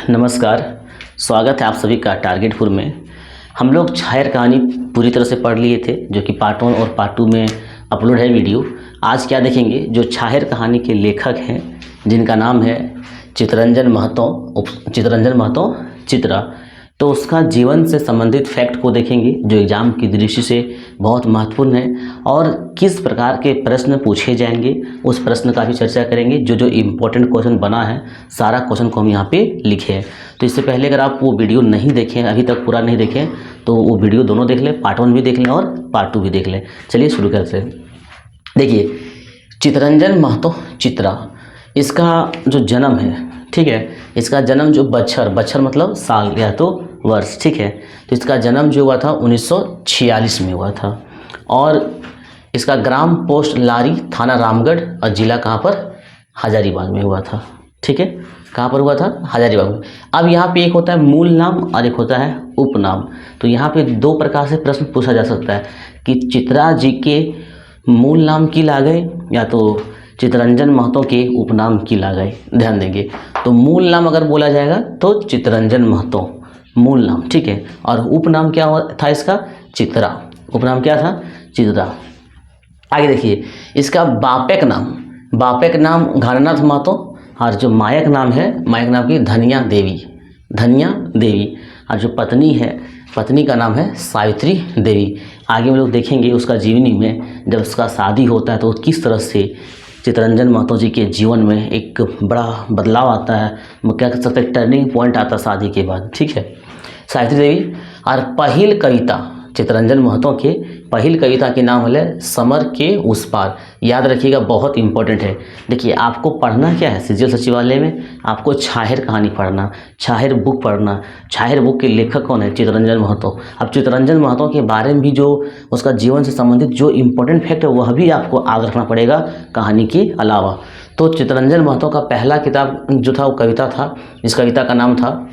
नमस्कार। स्वागत है आप सभी का टारगेटपुर में। हम लोग शायर कहानी पूरी तरह से पढ़ लिए थे, जो कि पार्ट 1 और पार्ट 2 में अपलोड है वीडियो। आज क्या देखेंगे, जो शायर कहानी के लेखक हैं जिनका नाम है चित्तरंजन महतो चित्रा, तो उसका जीवन से संबंधित फैक्ट को देखेंगे जो एग्ज़ाम की दृष्टि से बहुत महत्वपूर्ण है, और किस प्रकार के प्रश्न पूछे जाएंगे उस प्रश्न का भी चर्चा करेंगे। जो इम्पोर्टेंट क्वेश्चन बना है सारा क्वेश्चन को हम यहाँ पे लिखे हैं। तो इससे पहले अगर आप वो वीडियो नहीं देखें, अभी तक पूरा नहीं देखें, तो वो वीडियो दोनों देख लें, पार्ट 1 भी देख लें और पार्ट 2 भी देख लें। चलिए शुरू करते हैं। देखिए, चित्तरंजन महतो चित्रा, इसका जो जन्म है, ठीक है, इसका जन्म जो बच्छर मतलब साल या तो वर्ष, ठीक है, तो इसका जन्म जो हुआ था 1946 में हुआ था, और इसका ग्राम पोस्ट लारी, थाना रामगढ़, और ज़िला कहाँ पर, हजारीबाग में हुआ था। ठीक है, कहाँ पर हुआ था, हजारीबाग में। अब यहाँ पे एक होता है मूल नाम और एक होता है उपनाम। तो यहाँ पे दो प्रकार से प्रश्न पूछा जा सकता है कि चित्रा जी के मूल नाम की लागय या तो चित्तरंजन महतो के उपनाम की लागय। ध्यान देंगे, तो मूल नाम अगर बोला जाएगा तो चित्तरंजन महतो मूल नाम, ठीक है, और उपनाम क्या था इसका, चित्रा। उपनाम क्या था, चित्रा। आगे देखिए, इसका बापेक नाम घानानाथ महतो, और जो मायक नाम है, मायक नाम की धनिया देवी, और जो पत्नी है, पत्नी का नाम है सावित्री देवी। आगे हम लोग देखेंगे उसका जीवनी में जब उसका शादी होता है तो किस तरह से चित्तरंजन महतो जी के जीवन में एक बड़ा बदलाव आता है, क्या कह सकते हैं, टर्निंग पॉइंट आता है शादी के बाद। ठीक है, सावित्री देवी। और पहिल कविता, चित्तरंजन महतो के पहिल कविता के नाम है समर के उस पार। याद रखिएगा, बहुत इंपॉर्टेंट है। देखिए, आपको पढ़ना क्या है, सीजीएल सचिवालय में आपको शायर कहानी पढ़ना, शायर बुक पढ़ना। शायर बुक के लेखक कौन है, चित्तरंजन महतो। अब चित्तरंजन महतो के बारे में भी जो उसका जीवन से संबंधित जो इम्पोर्टेंट फैक्ट है वह भी आपको याद रखना पड़ेगा कहानी के अलावा। तो चित्तरंजन महतो का पहला किताब जो था वो कविता था, इस कविता का नाम था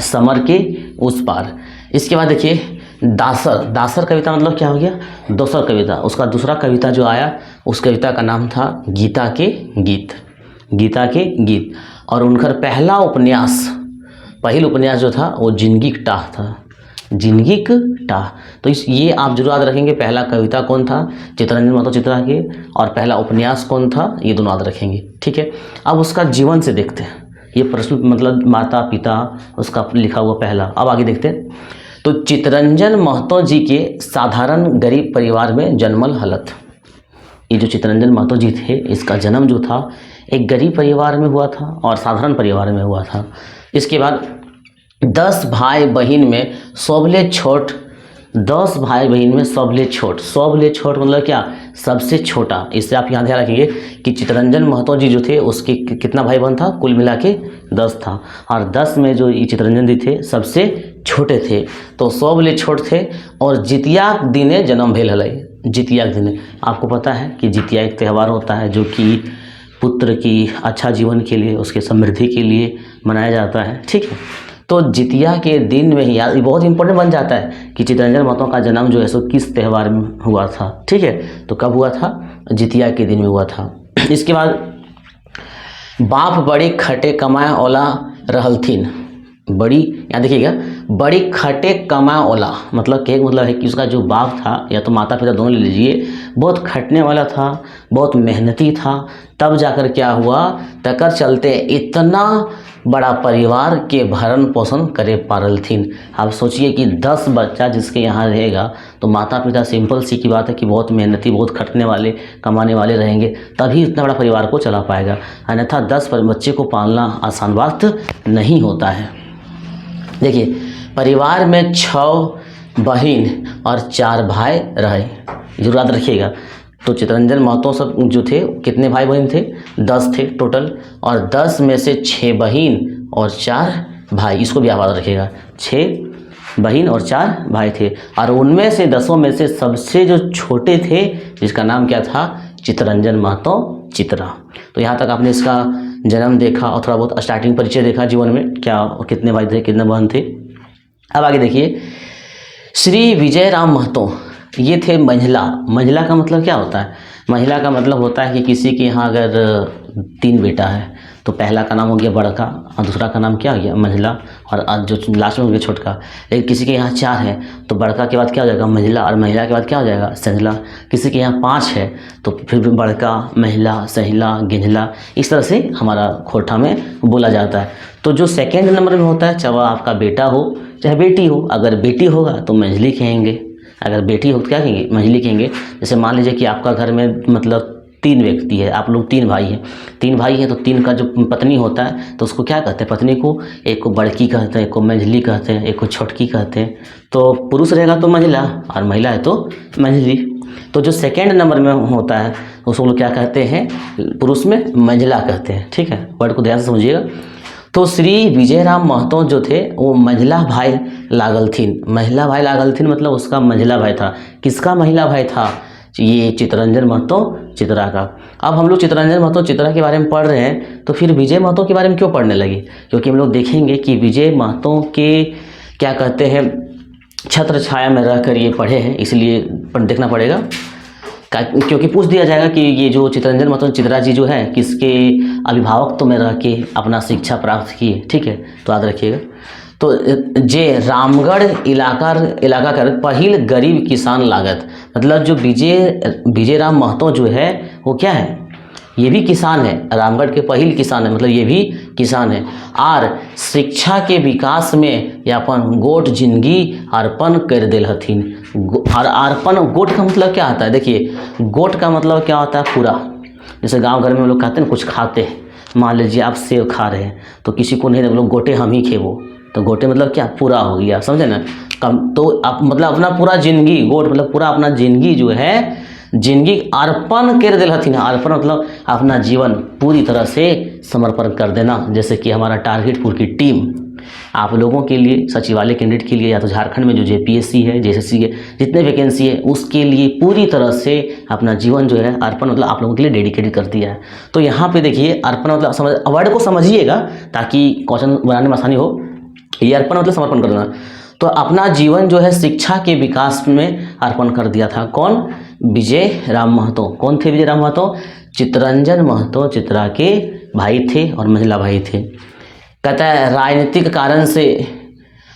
समर के उस पार। इसके बाद देखिए, दासर कविता मतलब क्या हो गया, दोसर कविता। उसका दूसरा कविता जो आया उस कविता का नाम था गीता के गीत। और उनका पहिल उपन्यास जो था वो जिंदगी टाह था, तो ये आप जरूर याद रखेंगे। पहला कविता कौन था, चित्तरंजन महतो चित्रा के, और पहला उपन्यास कौन था, ये दोनों याद रखेंगे। ठीक है, अब उसका जीवन से देखते हैं, ये प्रश्न मतलब माता पिता उसका लिखा हुआ पहला। अब आगे देखते हैं। तो चित्तरंजन महतो जी के साधारण गरीब परिवार में जन्मल हलत। ये जो चित्तरंजन महतो जी थे, इसका जन्म जो था एक गरीब परिवार में हुआ था और साधारण परिवार में हुआ था। इसके बाद 10 भाई बहन में सबले छोट, 10 भाई बहन में सबले छोट मतलब क्या, सबसे छोटा। इससे आप यहाँ ध्यान रखेंगे कि चित्तरंजन महतो जी जो थे उसके कितना भाई बहन था, कुल मिला के 10 था, और 10 में जो ये चित्तरंजन जी थे सबसे छोटे थे, तो सबले छोट थे। और जितिया दिने जन्म भेल हलै। जितिया के दिन आपको पता है कि जितिया एक त्यौहार होता है जो कि पुत्र की अच्छा जीवन के लिए, उसके समृद्धि के लिए मनाया जाता है। ठीक है, तो जितिया के दिन में ही याद, ये बहुत इंपॉर्टेंट बन जाता है कि चित्तरंजन महतो का जन्म जो है सो किस त्यौहार में हुआ था। ठीक है, तो कब हुआ था, जितिया के दिन में हुआ था। इसके बाद बाप बड़ी खटे कमाए ओला रहलथिन। बड़ी, यहाँ देखिएगा, बड़ी खटे कमा ओला मतलब क्या, मतलब है कि उसका जो बाप था या तो माता पिता दोनों ले लीजिए, बहुत खटने वाला था, बहुत मेहनती था। तब जाकर क्या हुआ, तकर चलते इतना बड़ा परिवार के भरण पोषण करे पारलथिन। आप सोचिए कि 10 बच्चा जिसके यहाँ रहेगा, तो माता पिता, सिंपल सी की बात है कि बहुत मेहनती, बहुत खटने वाले, कमाने वाले रहेंगे, तभी इतना बड़ा परिवार को चला पाएगा। अन्यथा 10 बच्चे को पालना आसान बात नहीं होता है। देखिए, परिवार में 6 बहन और 4 भाई रहे, जरूर याद रखिएगा। तो चित्तरंजन महतो सब जो थे, कितने भाई बहन थे, 10 थे टोटल, और 10 में से 6 बहन और 4 भाई, इसको भी याद रखिएगा। 6 बहन और 4 भाई थे, और उनमें से 10 में से सबसे जो छोटे थे, जिसका नाम क्या था, चित्तरंजन महतो चित्रा। तो यहाँ तक आपने इसका जन्म देखा और थोड़ा बहुत स्टार्टिंग परिचय देखा जीवन में, क्या कितने भाई थे, कितने बहन थे। अब आगे देखिए, श्री विजय राम महतो, ये थे मंझला का मतलब क्या होता है, महिला का मतलब होता है कि किसी के यहाँ अगर 3 बेटा है तो पहला का नाम हो गया बड़का और दूसरा का नाम क्या हो गया मंझला, और जो लास्ट में हो गया छोटका। लेकिन किसी के यहाँ 4 है तो बड़का के बाद क्या हो जाएगा मंझला, और महिला के बाद क्या हो जाएगा संझला। किसी के यहाँ 5 है तो फिर भी बड़का, महिला, सहिला, गिंझला, इस तरह से हमारा खोरठा में बोला जाता है। तो जो सेकेंड नंबर में होता है, चाहे आपका बेटा हो चाहे बेटी हो, अगर बेटी होगा तो मंझली कहेंगे, अगर बेटी हो तो क्या कहेंगे मंझली कहेंगे। जैसे मान लीजिए कि आपका घर में मतलब 3 व्यक्ति है, आप लोग 3 भाई हैं, 3 भाई हैं तो 3 का जो पत्नी होता है तो उसको क्या कहते हैं, पत्नी को एक को बड़की कहते हैं, एक को मंझली कहते हैं, एक को छोटकी कहते हैं। तो पुरुष रहेगा तो मंझला और महिला है तो मंझली। तो जो सेकेंड नंबर में होता है उसको लोग क्या कहते हैं, पुरुष में मंझला कहते हैं। ठीक है, वर्ड को ध्यान से समझिएगा। तो श्री विजयराम महतो जो थे वो मंझला भाई लागलथिन। महिला भाई लागलथिन मतलब उसका मंझला भाई था। किसका महिला भाई था, ये चित्तरंजन महतो चित्रा का। अब हम लोग चित्तरंजन महतो चित्रा के बारे में पढ़ रहे हैं तो फिर विजय महतो के बारे में क्यों पढ़ने लगे, क्योंकि हम लोग देखेंगे कि विजय महतो के क्या कहते हैं छत्र छाया में रहकर ये पढ़े हैं, इसलिए देखना पड़ेगा, क्योंकि पूछ दिया जाएगा कि ये जो चित्तरंजन महतो चित्रा जी जो है किसके अभिभावक में रह के अपना शिक्षा प्राप्त किए। ठीक है, तो याद रखिएगा। तो जे रामगढ़ इलाका कर पहिल गरीब किसान लागत, मतलब जो विजयराम महतो जो है वो क्या है, ये भी किसान है, रामगढ़ के पहिल किसान है, मतलब ये भी किसान है। और शिक्षा के विकास में यापन गोट जिंदगी अर्पण कर दिल हथिन। और अर्पण गोट का मतलब क्या आता है, देखिए गोट का मतलब क्या होता है पूरा। जैसे गांव घर में हम लोग कहते हैं ना कुछ खाते हैं, मान लीजिए आप सेब खा रहे हैं तो किसी को नहीं लोग गोटे हम ही खेबो, तो गोटे मतलब क्या पूरा हो गया, समझे ना। कम तो आप मतलब अपना पूरा जिंदगी, गोट मतलब पूरा अपना जिंदगी जो है जिंदगी अर्पण कर दिल हथिन। अर्पण मतलब अपना जीवन पूरी तरह से समर्पण कर देना। जैसे कि हमारा टारगेटपुर की टीम आप लोगों के लिए, सचिवालय कैंडिडेट के लिए, या तो झारखंड में जो जेपीएससी है, जेएसएससी है, जितने वैकेंसी है उसके लिए पूरी तरह से अपना जीवन जो है अर्पण मतलब आप लोगों के लिए डेडिकेट कर दिया है। तो यहाँ पे देखिए अर्पण मतलब समझ, वर्ड को समझिएगा ताकि क्वेश्चन बनाने में आसानी हो। ये अर्पण मतलब समर्पण करना। तो अपना जीवन जो है शिक्षा के विकास में अर्पण कर दिया था। कौन, विजय राम महतो। कौन थे विजय राम महतो, चित्तरंजन महतो चित्रा के भाई थे और महिला भाई थे। कहता है राजनीतिक कारण से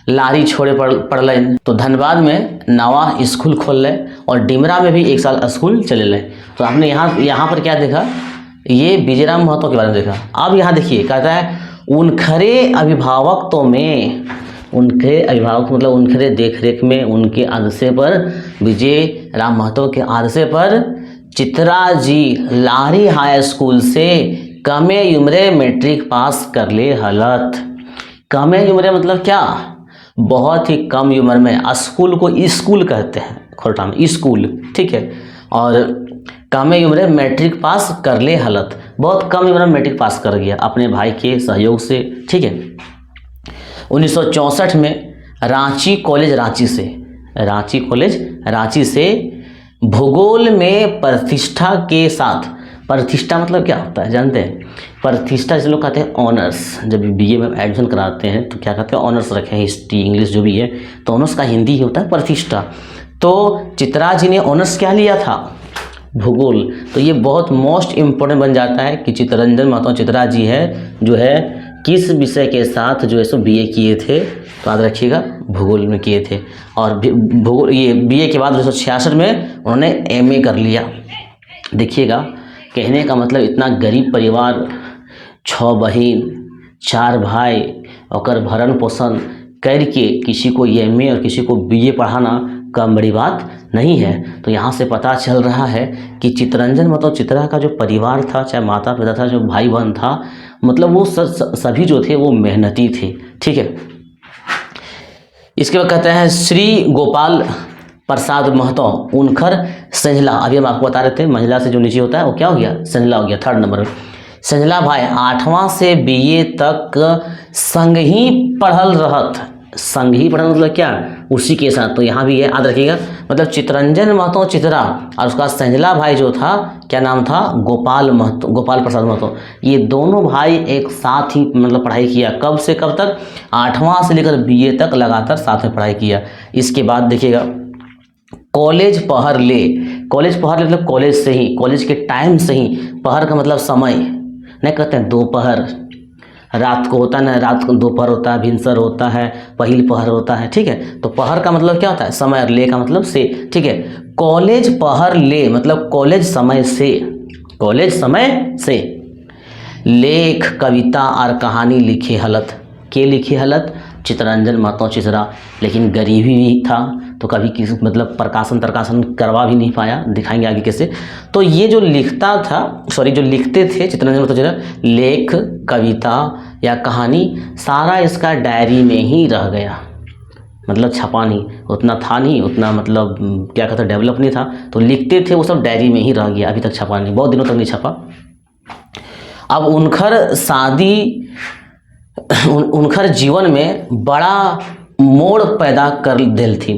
लारी छोड़े पड़ल, तो धनबाद में नवा स्कूल खोल ले और डिमरा में भी 1 साल स्कूल चले ले। तो आपने यहाँ पर क्या देखा, ये विजयराम महतो के बारे में देखा। अब यहाँ देखिए कहता है उनखरे अभिभावक में, उनके अभिभावक मतलब उनके देखरेख में, उनके आदेश पर, विजय राम महतो के आदेश पर चित्रा जी लारी हाई स्कूल से कमे उम्रे मैट्रिक पास कर ले हलत। कमे उम्रे मतलब क्या, बहुत ही कम उम्र में। स्कूल को स्कूल कहते हैं खोरठा में, स्कूल। ठीक है, और कमे उम्र मैट्रिक पास कर ले हलत, बहुत कम उम्र में मैट्रिक पास कर गया अपने भाई के सहयोग से। ठीक है, 1964 में रांची कॉलेज रांची से भूगोल में प्रतिष्ठा के साथ, प्रतिष्ठा मतलब क्या होता है जानते हैं, प्रतिष्ठा जिसे लोग कहते हैं ऑनर्स। जब बीए में एडमिशन कराते हैं तो क्या कहते हैं ऑनर्स रखें, हिस्ट्री इंग्लिश जो भी है, तो ऑनर्स का हिंदी होता है प्रतिष्ठा। तो चित्रा जी ने ऑनर्स क्या लिया था, भूगोल। तो ये बहुत मोस्ट इम्पोर्टेंट बन जाता है कि चित्तरंजन महतो चित्रा जी है जो है किस विषय के साथ जो है सो बीए किए थे, तो याद रखिएगा भूगोल में किए थे। और भूगोल ये बीए के बाद 1966 में उन्होंने एमए कर लिया। देखिएगा कहने का मतलब इतना गरीब परिवार, 6 बहन 4 भाई, और भरण पोषण करके किसी को एमए और किसी को बीए पढ़ाना कम बड़ी बात नहीं है। तो यहाँ से पता चल रहा है कि चित्तरंजन महतो चित्रा का जो परिवार था, चाहे माता पिता था, जो भाई बहन था, मतलब वो सभी जो थे वो मेहनती थे। ठीक है, इसके बाद कहते हैं श्री गोपाल प्रसाद महतो उनखर संझला। अभी हम आपको बता रहे थे महिला से जो नीचे होता है वो क्या हो गया, संझला हो गया, 3rd नंबर में। संझला भाई 8वां से बीए तक संग ही पढ़ल रहत। संग ही पढ़ल मतलब क्या, उसी के साथ। तो यहाँ भी है, याद रखिएगा, मतलब चित्तरंजन महतो चित्रा और उसका संझला भाई जो था क्या नाम था, गोपाल प्रसाद महतो। ये दोनों भाई एक साथ ही मतलब पढ़ाई किया। कब से कब तक, 8वां से लेकर बीए तक लगातार साथ में पढ़ाई किया। इसके बाद देखिएगा कॉलेज पहर ले मतलब कॉलेज से ही, कॉलेज के टाइम से ही, पहर का मतलब समय, नहीं कहते हैं दोपहर, रात को होता है ना, रात को दोपहर होता है, भिनसर होता है, पहिल पहर होता है, ठीक है। तो पहर का मतलब क्या होता है? समय, और ले का मतलब से, ठीक है। कॉलेज पहर ले मतलब कॉलेज समय से, कॉलेज समय से। लेख, कविता और कहानी लिखे हलत, के लिखे हलत? चितरंजन महतो चित्रा। लेकिन गरीबी भी था तो कभी किसी मतलब प्रकाशन तरकाशन करवा भी नहीं पाया, दिखाएंगे आगे कैसे। तो ये जो लिखता था, सॉरी जो लिखते थे चितरंजन महतो चित्रा, लेख, कविता या कहानी, सारा इसका डायरी में ही रह गया। मतलब छपा नहीं, उतना था नहीं, उतना मतलब क्या कहते हैं डेवलप नहीं था, तो लिखते थे वो सब डायरी में ही रह गया, अभी तक छपा नहीं, बहुत दिनों तक नहीं छपा। अब उनकर शादी उनकर जीवन में बड़ा मोड़ पैदा कर देल थी।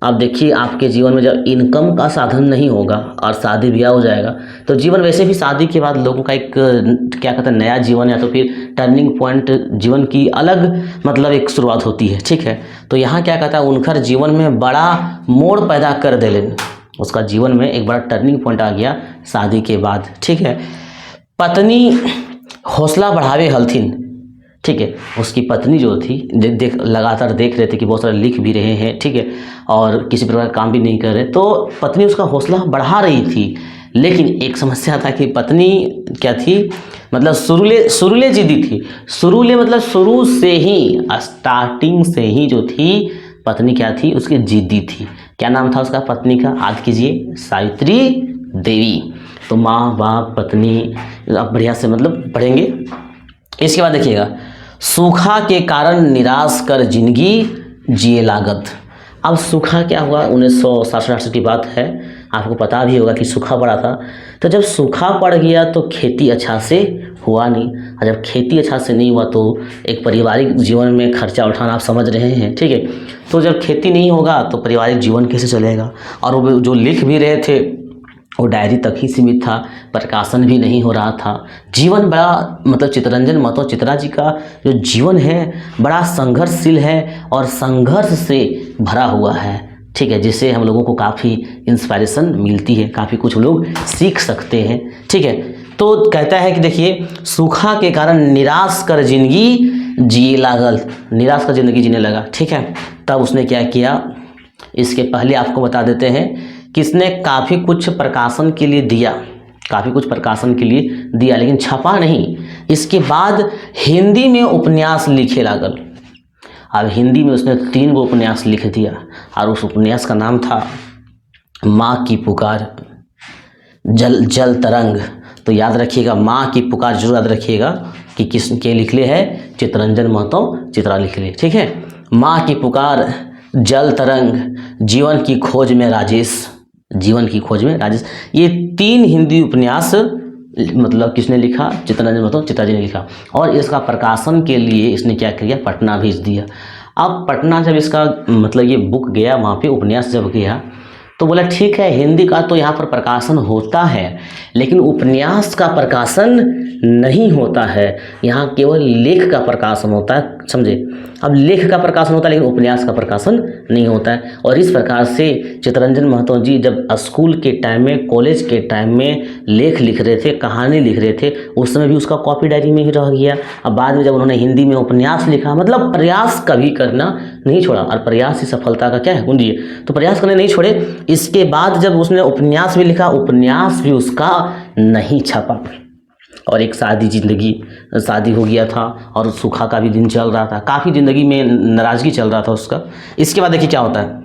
अब देखिए आपके जीवन में जब इनकम का साधन नहीं होगा और शादी ब्याह हो जाएगा तो जीवन, वैसे भी शादी के बाद लोगों का एक क्या कहते हैं नया जीवन या तो फिर टर्निंग पॉइंट, जीवन की अलग मतलब एक शुरुआत होती है, ठीक है। तो यहाँ क्या कहता है, उनकर जीवन में बड़ा मोड़ पैदा कर देलन, उसका जीवन में एक बड़ा टर्निंग पॉइंट आ गया शादी के बाद, ठीक है। पत्नी हौसला बढ़ावे हलथिन, ठीक है। उसकी पत्नी जो थी लगातार देख रहे थे कि बहुत सारे लिख भी रहे हैं, ठीक है, और किसी प्रकार का काम भी नहीं कर रहे, तो पत्नी उसका हौसला बढ़ा रही थी। लेकिन एक समस्या था कि पत्नी क्या थी, मतलब शुरुले जिद्दी थी। शुरुले मतलब शुरू से ही, स्टार्टिंग से ही जो थी पत्नी क्या थी, उसकी जिद्दी थी। क्या नाम था उसका पत्नी का? याद कीजिए, सावित्री देवी। तो माँ बाप पत्नी, अब बढ़िया से मतलब पढ़ेंगे। इसके बाद देखिएगा, सूखा के कारण निराश कर जिंदगी जिए लागत। अब सूखा क्या हुआ, 1967 की बात है, आपको पता भी होगा कि सूखा पड़ा था। तो जब सूखा पड़ गया तो खेती अच्छा से हुआ नहीं, और जब खेती अच्छा से नहीं हुआ तो एक पारिवारिक जीवन में खर्चा उठाना आप समझ रहे हैं, ठीक है। तो जब खेती नहीं होगा तो पारिवारिक जीवन कैसे चलेगा? और वो जो लिख भी रहे थे वो डायरी तक ही सीमित था, प्रकाशन भी नहीं हो रहा था। जीवन बड़ा मतलब चितरंजन महतो चित्रा जी का जो जीवन है बड़ा संघर्षशील है और संघर्ष से भरा हुआ है, ठीक है, जिससे हम लोगों को काफ़ी इंस्पायरेशन मिलती है, काफ़ी कुछ लोग सीख सकते हैं, ठीक है। तो कहता है कि देखिए, सूखा के कारण निराश कर जिंदगी जिए लागल, निराश कर जिंदगी जीने लगा, ठीक है। तब उसने क्या किया, इसके पहले आपको बता देते हैं किसने काफ़ी कुछ प्रकाशन के लिए दिया, काफ़ी कुछ प्रकाशन के लिए दिया, लेकिन छपा नहीं। इसके बाद हिंदी में उपन्यास लिखे लागल। अब हिंदी में उसने 3 गो उपन्यास लिख दिया, और उस उपन्यास का नाम था माँ की पुकार, जल जल तरंग। तो याद रखिएगा, माँ की पुकार जरूर याद रखिएगा कि किसके लिखले है, चितरंजन महतो चित्रा लिखले, ठीक है। माँ की पुकार, जल तरंग, जीवन की खोज में राजेश, जीवन की खोज में राजेश, ये 3 हिंदी उपन्यास मतलब किसने लिखा, चितरंजन महतो चित्रा जी ने लिखा। और इसका प्रकाशन के लिए इसने क्या किया, पटना भेज दिया। अब पटना जब इसका मतलब ये बुक गया, वहाँ पे उपन्यास जब गया तो बोला ठीक है, हिंदी का तो यहाँ पर प्रकाशन होता है, लेकिन उपन्यास का प्रकाशन नहीं होता है, यहाँ केवल लेख का प्रकाशन होता है, समझे। अब लेख का प्रकाशन होता है लेकिन उपन्यास का प्रकाशन नहीं होता है। और इस प्रकार से चितरंजन महतो जी जब स्कूल के टाइम में, कॉलेज के टाइम में लेख लिख रहे थे, कहानी लिख रहे थे, उस समय भी उसका कॉपी डायरी में ही रह गया। अब बाद में जब उन्होंने हिंदी में उपन्यास लिखा, मतलब प्रयास कभी करना नहीं छोड़ा, और प्रयास ही सफलता का क्या है, कुंजी है। तो प्रयास करने नहीं छोड़े। इसके बाद जब उसने उपन्यास भी लिखा, उपन्यास भी उसका नहीं छपा, और एक शादी हो गया था, और सूखा का भी दिन चल रहा था, काफ़ी ज़िंदगी में नाराज़गी चल रहा था उसका। इसके बाद देखिए क्या होता है,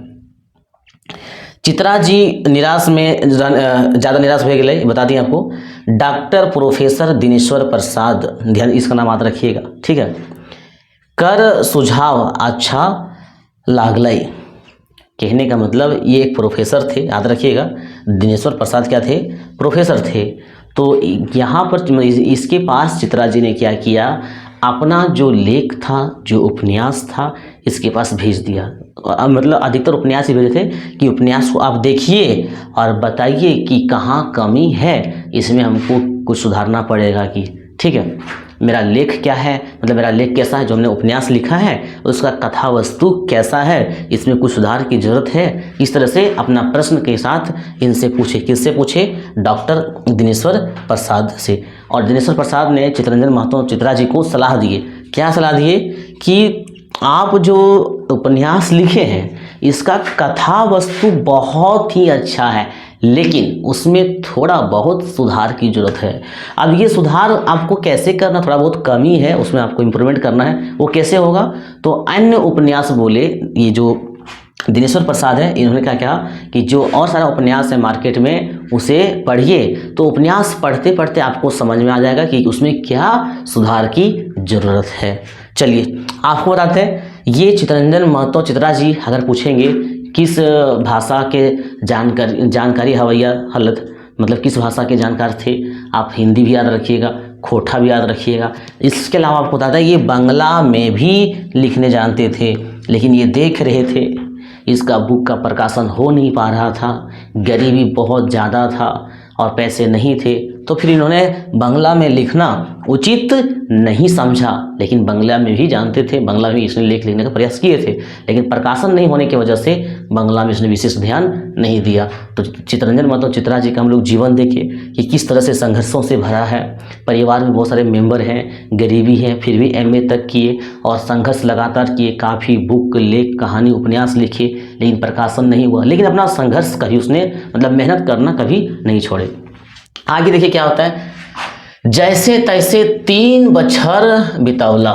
चित्रा जी निराश में ज़्यादा निराश हो गए, बता दिए आपको। डॉक्टर प्रोफेसर दिनेश्वर प्रसाद, ध्यान इसका नाम याद रखिएगा, ठीक है। कर सुझाव अच्छा लागलई, कहने का मतलब ये एक प्रोफेसर थे, याद रखिएगा। दिनेश्वर प्रसाद क्या थे, प्रोफेसर थे। तो यहाँ पर इसके पास चित्रा जी ने क्या किया, अपना जो लेख था, जो उपन्यास था, इसके पास भेज दिया। मतलब अधिकतर उपन्यास ही भेजे थे कि उपन्यास को आप देखिए और बताइए कि कहाँ कमी है, इसमें हमको कुछ सुधारना पड़ेगा कि, ठीक है, मेरा लेख क्या है, मतलब मेरा लेख कैसा है, जो हमने उपन्यास लिखा है उसका कथा वस्तु कैसा है, इसमें कुछ सुधार की जरूरत है। इस तरह से अपना प्रश्न के साथ इनसे पूछे, किससे पूछे, डॉक्टर दिनेश्वर प्रसाद से। और दिनेश्वर प्रसाद ने चित्तरंजन महतो चित्रा जी को सलाह दिए। क्या सलाह दिए कि आप जो उपन्यास लिखे हैं इसका कथा वस्तु बहुत ही अच्छा है, लेकिन उसमें थोड़ा बहुत सुधार की ज़रूरत है। अब ये सुधार आपको कैसे करना, थोड़ा बहुत कमी है उसमें आपको इम्प्रूवमेंट करना है, वो कैसे होगा? तो अन्य उपन्यास बोले, ये जो दिनेश्वर प्रसाद है इन्होंने क्या कहा कि जो और सारा उपन्यास है मार्केट में उसे पढ़िए, तो उपन्यास पढ़ते पढ़ते आपको समझ में आ जाएगा कि उसमें क्या सुधार की ज़रूरत है। चलिए आपको बताते हैं, ये चित्तरंजन महतो चित्रा जी अगर पूछेंगे किस भाषा के जानकारी हवैया हलत, मतलब किस भाषा के जानकार थे, आप हिंदी भी याद रखिएगा, खोटा भी याद रखिएगा। इसके अलावा आपको बताता है ये बांग्ला में भी लिखने जानते थे, लेकिन ये देख रहे थे इसका बुक का प्रकाशन हो नहीं पा रहा था, गरीबी बहुत ज़्यादा था और पैसे नहीं थे, तो फिर इन्होंने बांग्ला में लिखना उचित नहीं समझा। लेकिन बांग्ला में भी जानते थे, बांग्ला में इसने लेख लिखने का प्रयास किए थे, लेकिन प्रकाशन नहीं होने की वजह से बांग्ला में इसने विशेष ध्यान नहीं दिया। तो चित्तरंजन महतो चित्रा जी का हम लोग जीवन देखे कि किस तरह से संघर्षों से भरा है। परिवार में बहुत सारे मेंबर हैं, गरीबी है, फिर भी MA तक किए और संघर्ष लगातार किए, काफ़ी बुक, लेख, कहानी, उपन्यास लिखे, लेकिन प्रकाशन नहीं हुआ। लेकिन अपना संघर्ष कभी उसने मतलब मेहनत करना कभी नहीं छोड़े। आगे देखिए क्या होता है, जैसे तैसे 3 बछर बितावला।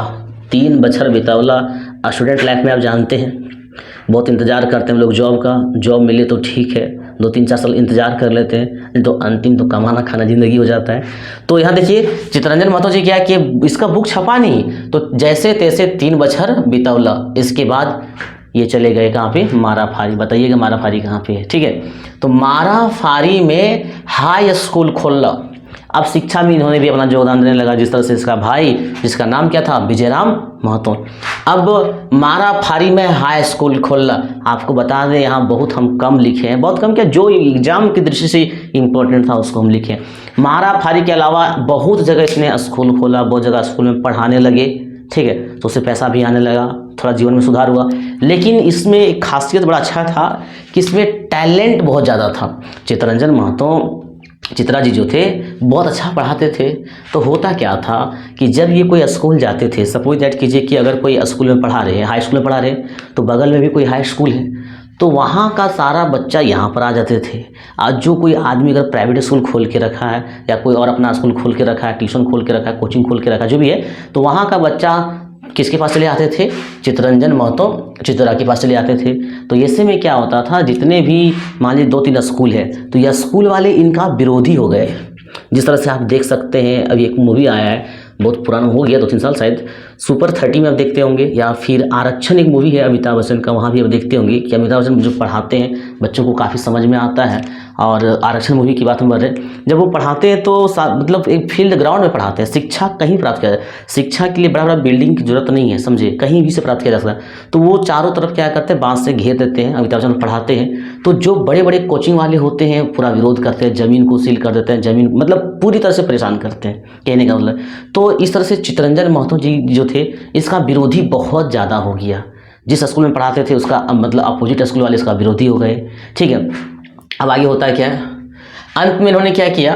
स्टूडेंट लाइफ में आप जानते हैं बहुत इंतज़ार करते हैं हम लोग जॉब का, जॉब मिले तो ठीक है, 2-3-4 साल इंतज़ार कर लेते हैं, तो अंतिम तो कमाना खाना ज़िंदगी हो जाता है। तो यहाँ देखिए चित्तरंजन महतो जी क्या कि इसका बुक छपा नहीं, तो जैसे तैसे 3 बछर बितावला। इसके बाद ये चले गए कहाँ पे, माराफारी। बताइएगा माराफारी कहाँ पे है? ठीक है, तो माराफारी में हाई स्कूल खोलना। अब शिक्षा में इन्होंने भी अपना योगदान देने लगा, जिस तरह से इसका भाई जिसका नाम क्या था, विजयराम महतो। अब माराफारी में हाई स्कूल खोलना। आपको बता दें यहाँ बहुत हम कम लिखे हैं, बहुत कम क्या, जो एग्जाम की दृष्टि से इम्पोर्टेंट था उसको हम लिखे। माराफारी के अलावा बहुत जगह इसने स्कूल खोला, बहुत जगह स्कूल में पढ़ाने लगे, ठीक है, तो उससे पैसा भी आने लगा, थोड़ा जीवन में सुधार हुआ। लेकिन इसमें एक खासियत बड़ा अच्छा था कि इसमें टैलेंट बहुत ज़्यादा था। चित्तरंजन महतो चित्रा जी जो थे बहुत अच्छा पढ़ाते थे। तो होता क्या था कि जब ये कोई स्कूल जाते थे, सपोज दैट कीजिए कि अगर कोई स्कूल में पढ़ा रहे हैं, हाई स्कूल में पढ़ा रहे हैं, तो बगल में भी कोई हाई स्कूल है, तो वहाँ का सारा बच्चा यहाँ पर आ जाते थे। आज जो कोई आदमी अगर प्राइवेट स्कूल खोल के रखा है या कोई और अपना स्कूल खोल के रखा है, ट्यूशन खोल के रखा है, कोचिंग खोल के रखा है, जो भी है, तो वहाँ का बच्चा किसके पास चले आते थे, चित्तरंजन महतो चित्रा के पास चले आते थे। तो ऐसे में क्या होता था, जितने भी मान लीजिए 2-3 स्कूल है, तो यह स्कूल वाले इनका विरोधी हो गए। जिस तरह से आप देख सकते हैं, अभी एक मूवी आया है, बहुत पुराना हो गया, 2-3 साल शायद, सुपर 30 में आप देखते होंगे, या फिर आरक्षण एक मूवी है अमिताभ बच्चन का, वहाँ भी आप देखते होंगे कि अमिताभ बच्चन जो पढ़ाते हैं बच्चों को काफ़ी समझ में आता है। और आरक्षण मूवी की बात हम कर रहे हैं, जब वो पढ़ाते हैं तो मतलब एक फील्ड ग्राउंड में पढ़ाते हैं, शिक्षा कहीं प्राप्त किया जाए। शिक्षा के लिए बड़ा बड़ा बिल्डिंग की जरूरत नहीं है, समझे, कहीं भी से प्राप्त किया जा सकता है। तो वो चारों तरफ क्या करते हैं, बांस से घेर देते हैं, अमिताभ बच्चन पढ़ाते हैं। तो जो बड़े बड़े कोचिंग वाले होते हैं पूरा विरोध करते हैं, ज़मीन को सील कर देते हैं, ज़मीन मतलब पूरी तरह से परेशान करते हैं, कहने का मतलब। तो इस तरह से चित्तरंजन महतो जी जो थे इसका विरोधी बहुत ज़्यादा हो गया। जिस स्कूल में पढ़ाते थे उसका मतलब अपोजिट स्कूल वाले इसका विरोधी हो गए, ठीक है। अब आगे होता है क्या, अंत में इन्होंने क्या किया,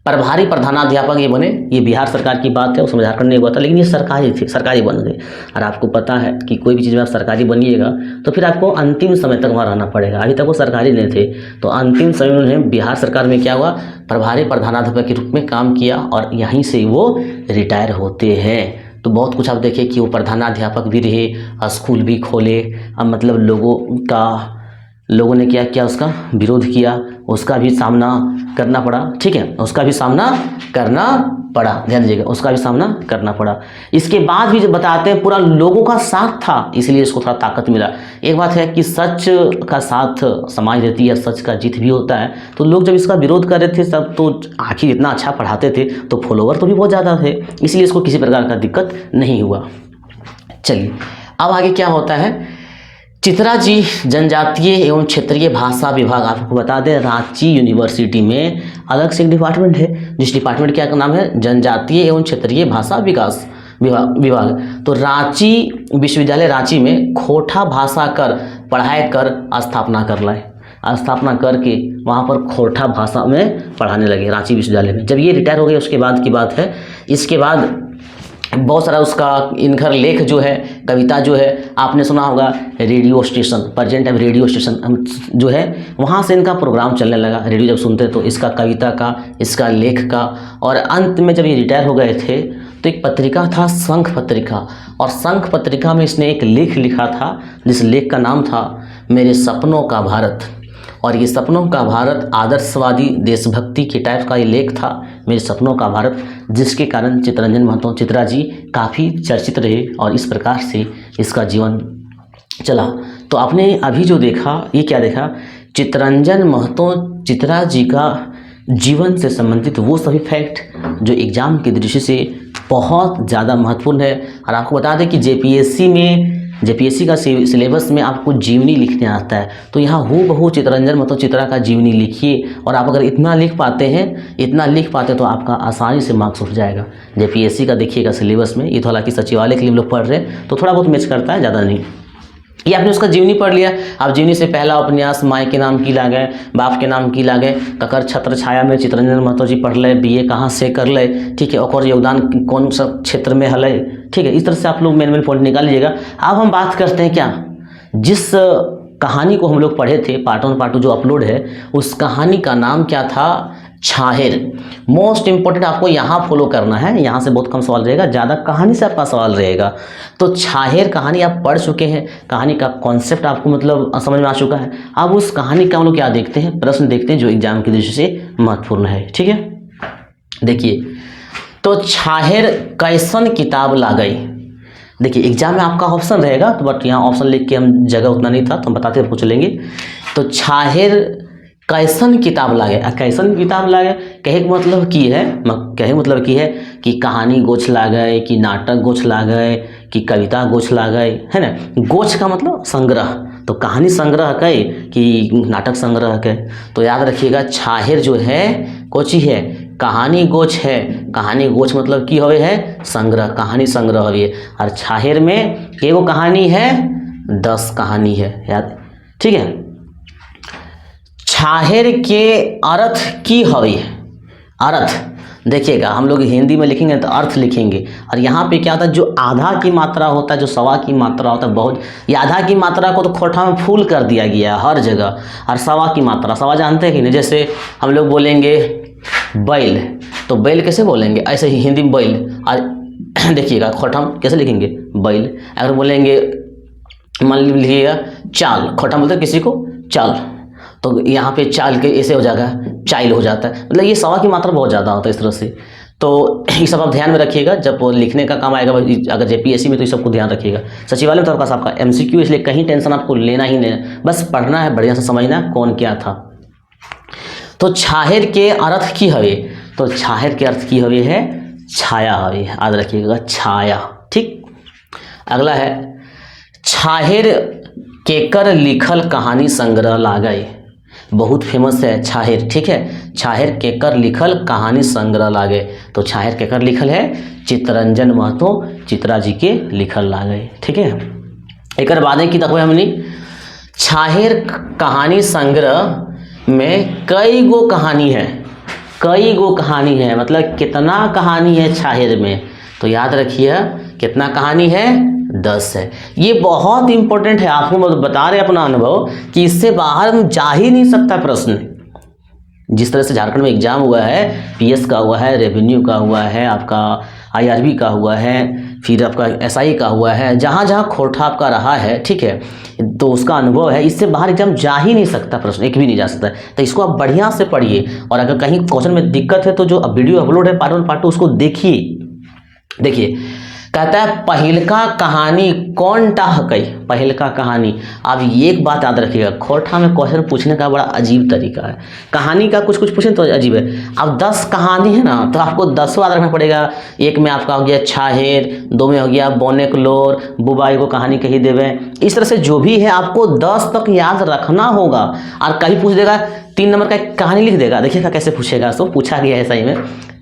प्रभारी प्रधानाध्यापक ये बने। ये बिहार सरकार की बात है, उसमें झारखंड नहीं हुआ था, लेकिन ये सरकारी थे, सरकारी बन गए। और आपको पता है कि कोई भी चीज़ में आप सरकारी बनिएगा तो फिर आपको अंतिम समय तक वहाँ रहना पड़ेगा। अभी तक वो सरकारी नहीं थे, तो अंतिम समय में उन्हें बिहार सरकार में क्या हुआ, प्रभारी प्रधानाध्यापक के रूप में काम किया और यहीं से वो रिटायर होते हैं। तो बहुत कुछ आप देखें कि वो प्रधानाध्यापक भी रहे, स्कूल भी खोले। अब मतलब लोगों ने क्या किया, उसका विरोध किया, उसका भी सामना करना पड़ा, ठीक है, उसका भी सामना करना पड़ा, ध्यान दीजिएगा, उसका भी सामना करना पड़ा। इसके बाद भी जो बताते हैं पूरा लोगों का साथ था, इसलिए इसको थोड़ा ताकत मिला। एक बात है कि सच का साथ समाज देती है, सच का जीत भी होता है। तो लोग जब इसका विरोध कर रहे थे सब, तो आखिर इतना अच्छा पढ़ाते थे तो फॉलोवर तो भी बहुत ज़्यादा थे, इसलिए इसको किसी प्रकार का दिक्कत नहीं हुआ। चलिए अब आगे क्या होता है, चित्रा जी जनजातीय एवं क्षेत्रीय भाषा विभाग, आपको बता दें रांची यूनिवर्सिटी में अलग से एक डिपार्टमेंट है, जिस डिपार्टमेंट का नाम है जनजातीय एवं क्षेत्रीय भाषा विकास विभाग। तो रांची विश्वविद्यालय रांची में खोटा भाषा कर पढ़ाई कर स्थापना कर लाए। स्थापना करके वहाँ पर खोरठा भाषा में पढ़ाने लगे रांची विश्वविद्यालय में। जब ये रिटायर हो गए उसके बाद की बात है। इसके बाद बहुत सारा उसका इनकर लेख जो है, कविता जो है, आपने सुना होगा radio station, present time radio station जो है, वहाँ से इनका प्रोग्राम चलने लगा। रेडियो जब सुनते तो इसका कविता का, इसका लेख का। और अंत में जब ये रिटायर हो गए थे तो एक पत्रिका था शंख पत्रिका, और शंख पत्रिका में इसने एक लेख लिखा था जिस लेख का नाम था मेरे सपनों का भारत। और ये सपनों का भारत आदर्शवादी देशभक्ति के टाइप का ये लेख था, मेरे सपनों का भारत, जिसके कारण चित्तरंजन महतो चित्रा जी काफ़ी चर्चित रहे और इस प्रकार से इसका जीवन चला। तो आपने अभी जो देखा, ये क्या देखा, चित्तरंजन महतो चित्रा जी का जीवन से संबंधित वो सभी फैक्ट जो एग्ज़ाम की दृष्टि से बहुत ज़्यादा महत्वपूर्ण है। और आपको बता दें कि जेपीएससी का सिलेबस में आपको जीवनी लिखने आता है, तो यहाँ हूबहू चित्तरंजन महतो चित्रा का जीवनी लिखिए। और आप अगर इतना लिख पाते तो आपका आसानी से मार्क्स उठ जाएगा। जेपीएससी का देखिएगा सिलेबस में, ये तो हालांकि सचिवालय के लिए हम लोग पढ़ रहे हैं तो थोड़ा बहुत मैच करता है, ज़्यादा नहीं। ये आपने उसका जीवनी पढ़ लिया। आप जीवनी से पहला उपन्यास माए के नाम की लागे, बाप के नाम की लागे, ककर छत्र छाया में चित्तरंजन महतो जी पढ़ ले, बीए कहाँ से कर ले, ठीक है, और योगदान कौन सा क्षेत्र में हले, ठीक है। इस तरह से आप लोग मेन पॉइंट निकाल लीजिएगा। अब हम बात करते हैं क्या, जिस कहानी को हम लोग पढ़े थे पार्ट 1 पार्ट 2 जो अपलोड है, उस कहानी का नाम क्या था, छाहेर। मोस्ट इंपॉर्टेंट आपको यहाँ फॉलो करना है, यहाँ से बहुत कम सवाल रहेगा, ज़्यादा कहानी से आपका सवाल रहेगा। तो छाहेर कहानी आप पढ़ चुके हैं, कहानी का कॉन्सेप्ट आपको मतलब समझ में आ चुका है। अब उस कहानी का हम लोग क्या देखते हैं, प्रश्न देखते हैं जो एग्जाम की दृष्टि से महत्वपूर्ण है, ठीक है। देखिए, तो छाहेर कैसन किताब लागई। देखिए एग्जाम में आपका ऑप्शन रहेगा, तो बट यहाँ ऑप्शन लिख के हम जगह उतना नहीं था तो हम बताते हुए चलेंगे। तो छाहेर कैसन किताब लागे, कैसन किताब लागे कहे के मतलब की है कि कहानी गोछ लागे, कि नाटक गोछ लागे, कि कविता गोछ लागे, है ना। गोछ का मतलब संग्रह, तो कहानी संग्रह कहे कि नाटक संग्रह कहे। तो याद रखिएगा छाहेर जो है कोची है, कहानी गोछ है। कहानी गोछ मतलब की होवे है, संग्रह, कहानी संग्रह होवे। और छाहेर में एगो कहानी है 10 कहानी है, याद, ठीक है। छाहेर के अर्थ की हवे, अर्थ देखिएगा, हम लोग हिंदी में लिखेंगे तो अर्थ लिखेंगे। और यहाँ पे क्या होता है, जो आधा की मात्रा होता है, जो सवा की मात्रा होता है, बहुत ये आधा की मात्रा को तो खोटा में फुल कर दिया गया है हर जगह। और सवा की मात्रा, सवा जानते हैं कि नहीं, जैसे हम लोग बोलेंगे बैल, तो बैल कैसे बोलेंगे, ऐसे ही हिंदी में बैल। और देखिएगा खोटा में कैसे लिखेंगे, बैल। अगर बोलेंगे मान लीजिएगा चाल, खोटा बोलते किसी को चाल, तो यहाँ पे चाल के ऐसे हो जाएगा, चाइल हो जाता है। मतलब ये सवा की मात्रा बहुत ज़्यादा होता है इस तरह से। तो ये सब आप ध्यान में रखिएगा जब लिखने का काम आएगा, अगर जेपीएससी में, तो ये सबको ध्यान रखिएगा। सचिवालय में तो पास आपका एमसीक्यू, इसलिए कहीं टेंशन आपको लेना ही नहीं, बस पढ़ना है, बढ़िया से समझना कौन क्या था। तो छाहेर के अर्थ की हवे, तो छाहेर के अर्थ की हवे है छाया हवे, याद रखिएगा छाया, ठीक। अगला है छाहेर केकर लिखल कहानी संग्रह लागे, बहुत फेमस है छाहेर, ठीक है। छाहेर केकर लिखल कहानी संग्रह लागे, तो छाहेर केकर लिखल है, चित्तरंजन महतो चित्रा जी के लिखल लागे, ठीक है। एक बाद की देखो हमने छाहेर कहानी संग्रह में कई गो कहानी है, मतलब कितना कहानी है छाहेर में, तो याद रखिए कितना कहानी है, 10 है। ये बहुत इंपॉर्टेंट है, आपको बता रहे अपना अनुभव कि इससे बाहर हम जा ही नहीं सकता प्रश्न। जिस तरह से झारखंड में एग्जाम हुआ है, पीएस का हुआ है, रेवेन्यू का हुआ है, आपका आईआरबी का हुआ है, फिर आपका एसआई का हुआ है, जहाँ जहाँ खोटा आपका रहा है, ठीक है, तो उसका अनुभव है। इससे बाहर एग्जाम जा ही नहीं सकता, प्रश्न एक भी नहीं जा सकता। तो इसको आप बढ़िया से पढ़िए, और अगर कहीं क्वेश्चन में दिक्कत है तो जो वीडियो अपलोड है पार्ट 1 पार्ट 2 उसको देखिए। कहता है पहिलका कहानी कौन टा हकई, पहिलका कहानी। अब ये एक बात याद रखिएगा, खोटा में क्वेश्चन पूछने का बड़ा अजीब तरीका है। कहानी का कुछ पूछें तो अजीब है। अब 10 कहानी है ना, तो आपको 10 याद रखना पड़ेगा। एक में आपका हो गया छाहेर, 2 में हो गया बोने क्लोर, बुबाई को कहानी कही देवे। इस तरह से जो भी है आपको 10 तक याद रखना होगा। और कहीं पूछ देगा 3 नंबर का एक कहानी लिख देगा, देखिएगा कैसे पूछेगा। सो पूछा गया है सही में,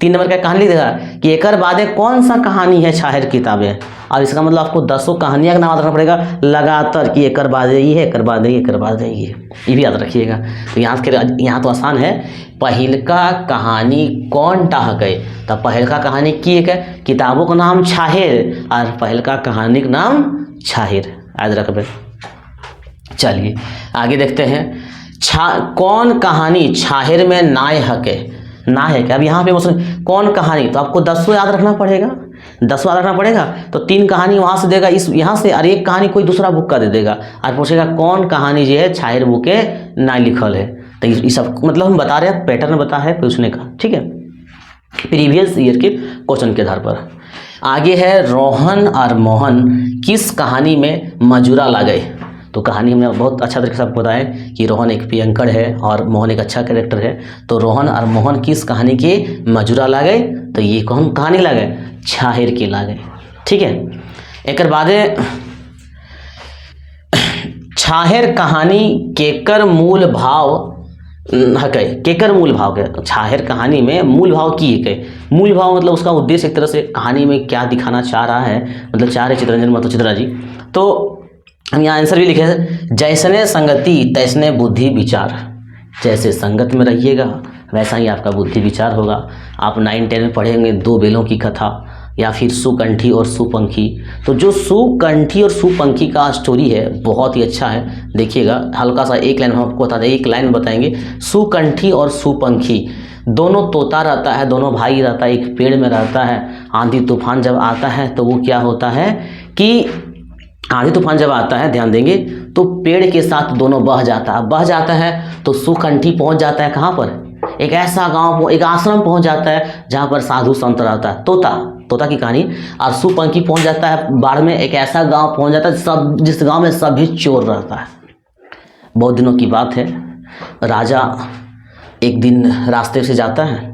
3 नंबर का कहानी लिख देगा कि एकर बादे कौन सा कहानी है छाहेर किताबें। अब इसका मतलब आपको 10 कहानियां का नाम याद रखना पड़ेगा लगातार कि एकर बादे ये है, एकर बादे ये, एकर बादे ये भी याद रखिएगा। तो यहाँ तो आसान है। पहिलका कहानी कौन टाह गए, तब पहिलका कहानी की एक है, किताबों का नाम छाहेर और पहिलका कहानी का नाम छाहेर याद रखबे। चलिए आगे देखते हैं। कौन कहानी छाहेर में नाय हके, ना है क्या। अब यहाँ पे कौन कहानी, तो आपको 10 याद रखना पड़ेगा, 10 याद रखना पड़ेगा। तो 3 कहानी वहाँ से देगा इस यहाँ से, और एक कहानी कोई दूसरा बुक का दे देगा और पूछेगा कौन कहानी जो है छाहेर बुक के ना लिखल है। तो ये सब मतलब हम बता रहे हैं, पैटर्न बता है पूछने का, ठीक है, प्रीवियस ईयर के क्वेश्चन के आधार पर। आगे है रोहन और मोहन किस कहानी में मजूरा ला गए। तो कहानी हमने बहुत अच्छा तरीके से आपको बताया कि रोहन एक पियंकड़ है और मोहन एक अच्छा कैरेक्टर है। तो रोहन और मोहन किस कहानी के मजूरा ला गए, तो ये कौन कहानी ला गए, छाहेर की ला गए, ठीक है। एक बादे छाहेर कहानी केकर मूल भाव हकै, केकर मूल भाव के, छाहेर कहानी में मूल भाव की है। मूल भाव मतलब उसका उद्देश्य एक तरह से कहानी में क्या दिखाना चाह रहा है, मतलब चाह रहे चित्ररंजन महतो चित्रा जी। तो हम यहाँ आंसर भी लिखे हैं, जैसने संगति तैसने बुद्धि विचार। जैसे संगत में रहिएगा वैसा ही आपका बुद्धि विचार होगा। आप 9-10 में पढ़ेंगे 2 बेलों की कथा या फिर सुकंठी और सुपंखी। तो जो सुकंठी और सुपंखी का स्टोरी है बहुत ही अच्छा है, देखिएगा। हल्का सा एक लाइन हम आपको बता दें, एक लाइन में बताएंगे। सुकंठी और सुपंखी दोनों तोता रहता है, दोनों भाई रहता है, एक पेड़ में रहता है। आंधी तूफान जब आता है तो वो क्या होता है कि आंधी तूफान जब आता है, ध्यान देंगे, तो पेड़ के साथ दोनों बह जाता है। तो सुकंठी पहुंच जाता है कहाँ पर, एक ऐसा गांव, एक आश्रम पहुंच जाता है जहां पर साधु संत रहता है, तोता की कहानी। और सुपंखी पहुंच जाता है बाढ़ में, एक ऐसा गांव पहुंच जाता है सब जिस गांव में सभी चोर रहता है। बहुत दिनों की बात है, राजा एक दिन रास्ते से जाता है,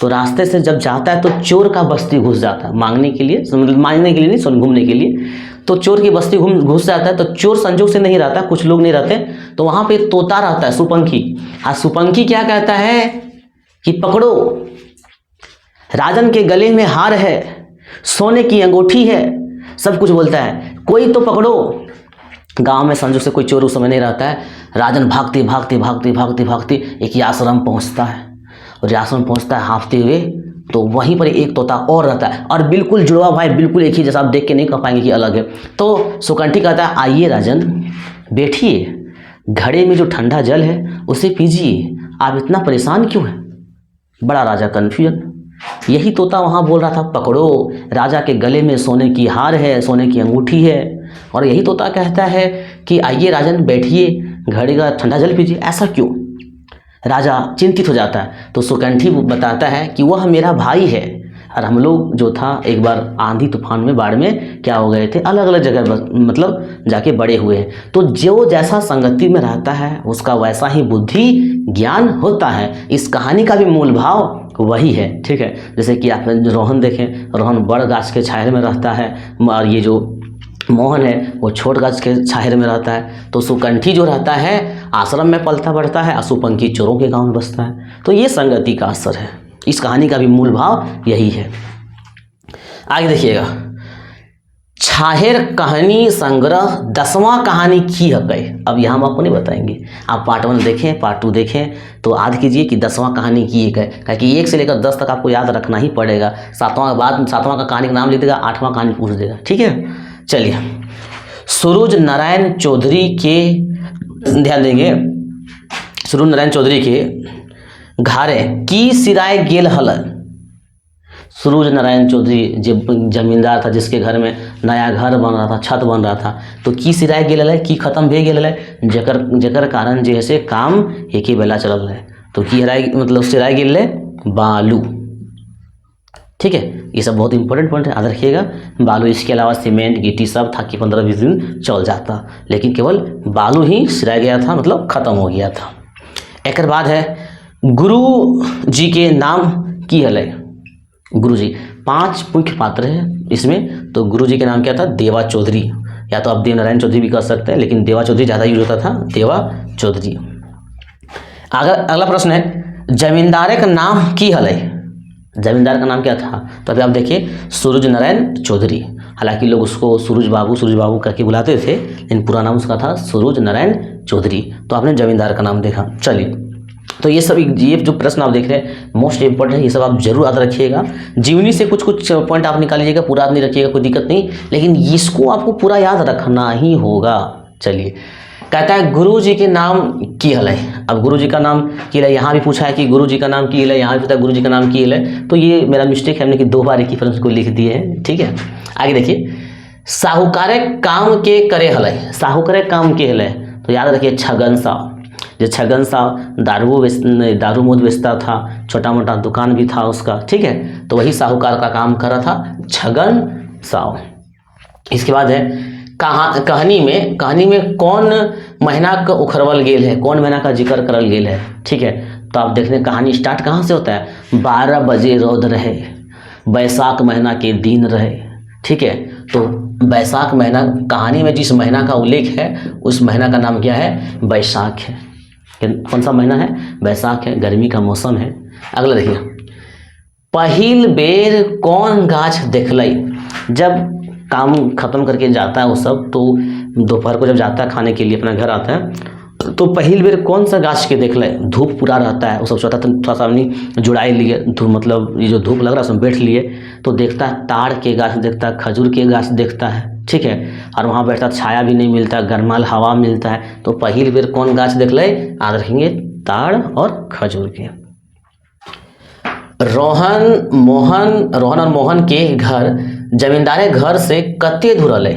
तो रास्ते से जब जाता है तो चोर का बस्ती घुस जाता है, मांगने के लिए नहीं, घूमने के लिए। तो चोर की बस्ती घुस जाता है। तो चोर संजोग से नहीं रहता, कुछ लोग नहीं रहते, तो वहां पे तोता रहता है सुपंखी। और सुपंखी क्या कहता है कि पकड़ो, राजन के गले में हार है, सोने की अंगूठी है, सब कुछ बोलता है, कोई तो पकड़ो। गांव में संजोग से कोई चोर उस समय नहीं रहता है। राजन भागते एक आश्रम पहुंचता है, और आश्रम पहुंचता है हाँफते हुए। तो वहीं पर एक तोता और रहता है, और बिल्कुल जुड़वा भाई, बिल्कुल एक ही जैसा, आप देख के नहीं कह पाएंगे कि अलग है। तो सुकंठी कहता है, आइए राजन बैठिए, घड़े में जो ठंडा जल है उसे पीजिए, आप इतना परेशान क्यों हैं। बड़ा राजा कन्फ्यूजन। यही तोता वहाँ बोल रहा था, पकड़ो, राजा के गले में सोने की हार है, सोने की अंगूठी है। और यही तोता कहता है कि आइए राजन बैठिए, घड़े का ठंडा जल पीजिए, ऐसा क्यों। राजा चिंतित हो जाता है। तो सुकंठी बताता है कि वह मेरा भाई है, और हम लोग जो था एक बार आंधी तूफान में, बाढ़ में क्या हो गए थे, अलग अलग जगह मतलब जाके बड़े हुए हैं। तो जो जैसा संगति में रहता है उसका वैसा ही बुद्धि ज्ञान होता है। इस कहानी का भी मूल भाव वही है, ठीक है। जैसे कि आप रोहन देखें, रोहन बड़ गाछ के छाया में रहता है, और ये जो मोहन है वो छोट गाछ के छाया में रहता है। तो सुकंठी जो रहता है आश्रम में पलता बढ़ता है, और सुपंखी चोरों के गांव में बसता है। तो ये संगति का असर है। इस कहानी का भी मूल भाव यही है। आगे देखिएगा, छाहेर कहानी संग्रह 10वां कहानी की हकै। अब यहाँ हम आपको नहीं बताएंगे, आप पार्ट 1 देखें, पार्ट 2 देखें, तो याद कीजिए कि 10वां कहानी की एक है, क्योंकि 1 से लेकर 10 तक आपको याद रखना ही पड़ेगा। 7वां के बाद 7वां का कहानी का नाम लिख देगा, 8वां कहानी पूछ देगा, ठीक है। चलिए, सूरज नारायण चौधरी के, ध्यान देंगे, सूरज नारायण चौधरी के घारे की सिराय गेल हल। सूरज नारायण चौधरी जो जमींदार था, जिसके घर में नया घर बन रहा था, छत बन रहा था, तो की सिराय गेल है, की खत्म भे गेल है, जकर कारण जो है से काम एक ही बेला चल रहा है। तो की हराय मतलब सिराय गेल है बालू, ठीक है। ये सब बहुत इंपॉर्टेंट पॉइंट है, याद रखिएगा। बालू, इसके अलावा सीमेंट गिट्टी सब था कि 15-20 दिन चल जाता, लेकिन केवल बालू ही सिराय गया था, मतलब खत्म हो गया था। एक बाद है गुरु जी के नाम की हल। गुरु जी 5 मुख्य पात्र हैं इसमें। तो गुरु जी के नाम क्या था, देवा चौधरी, या तो आप देव नारायण चौधरी भी कर सकते हैं, लेकिन देवा चौधरी ज़्यादा यूज होता था, देवा चौधरी। अगला प्रश्न है, जमींदारे का नाम की हल। जमींदार का नाम क्या था? तो अभी आप देखिए सूरज नारायण चौधरी। हालांकि लोग उसको सूरज बाबू करके बुलाते थे, लेकिन पूरा नाम उसका था सूरज नारायण चौधरी। तो आपने जमींदार का नाम देखा। चलिए, तो ये जो प्रश्न आप देख रहे हैं मोस्ट इंपॉर्टेंट है, ये सब आप जरूर याद रखिएगा। जीवनी से कुछ कुछ पॉइंट आप निकाल लीजिएगा, पूरा नहीं रखिएगा, कोई दिक्कत नहीं, लेकिन इसको आपको पूरा याद रखना ही होगा। चलिए, कहता है गुरु जी के नाम की हल है। अब गुरु जी का नाम की हल, यहाँ भी पूछा है कि गुरु जी का नाम की हल है, यहाँ भी पूछा गुरु जी का नाम की हल है। तो ये मेरा मिस्टेक है, हमने कि 2 बार एक ही फ्रेंड्स को लिख दिए हैं। ठीक है, आगे देखिए, साहूकारे काम के करे हल है। साहूकारे काम के हल है, तो याद रखिए छगन साहब। जो छगन साहब दारू मोद बेचता था, छोटा मोटा दुकान भी था उसका। ठीक है, तो वही साहूकार का काम कर रहा था छगन साहब। इसके बाद है कहानी में कौन महीना का उखरवल गेल है, कौन महीना का जिक्र करल गेल है। ठीक है, तो आप देख रहे हैं कहानी स्टार्ट कहाँ से होता है। 12 बजे रौद रहे, बैसाख महीना के दिन रहे। ठीक है, तो बैसाख महीना, कहानी में जिस महीना का उल्लेख है उस महीना का नाम क्या है? बैसाख है। कौन सा महीना है? बैसाख है, गर्मी का मौसम है। अगला देखिए, पहिल बेर कौन गाछ देखलई। जब काम खत्म करके जाता है वो सब, तो दोपहर को जब जाता है खाने के लिए अपना घर आता है, तो पहिल बेर कौन सा गाछ के देख ले। धूप पूरा रहता है, वो सब सोचता था थोड़ा सा अपनी जुड़ाई लिए, धूप मतलब ये जो धूप लग रहा है उसमें बैठ लिए, तो देखता है ताड़ के गाछ देखता है, खजूर के गाछ देखता है। ठीक है, और वहाँ बैठता छाया भी नहीं मिलता, गर्माल हवा मिलता है। तो पहिल बेर कौन गाछ देख ले, याद रखेंगे ताड़ और खजूर के। रोहन और मोहन के घर जमींदारे घर से कते दूर रहे।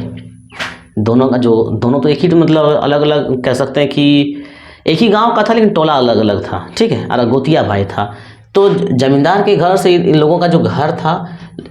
दोनों तो एक ही, मतलब अलग अलग कह सकते हैं कि एक ही गांव का था, लेकिन टोला अलग अलग था। ठीक है, और गोतिया भाई था। तो जमींदार के घर से इन लोगों का जो घर था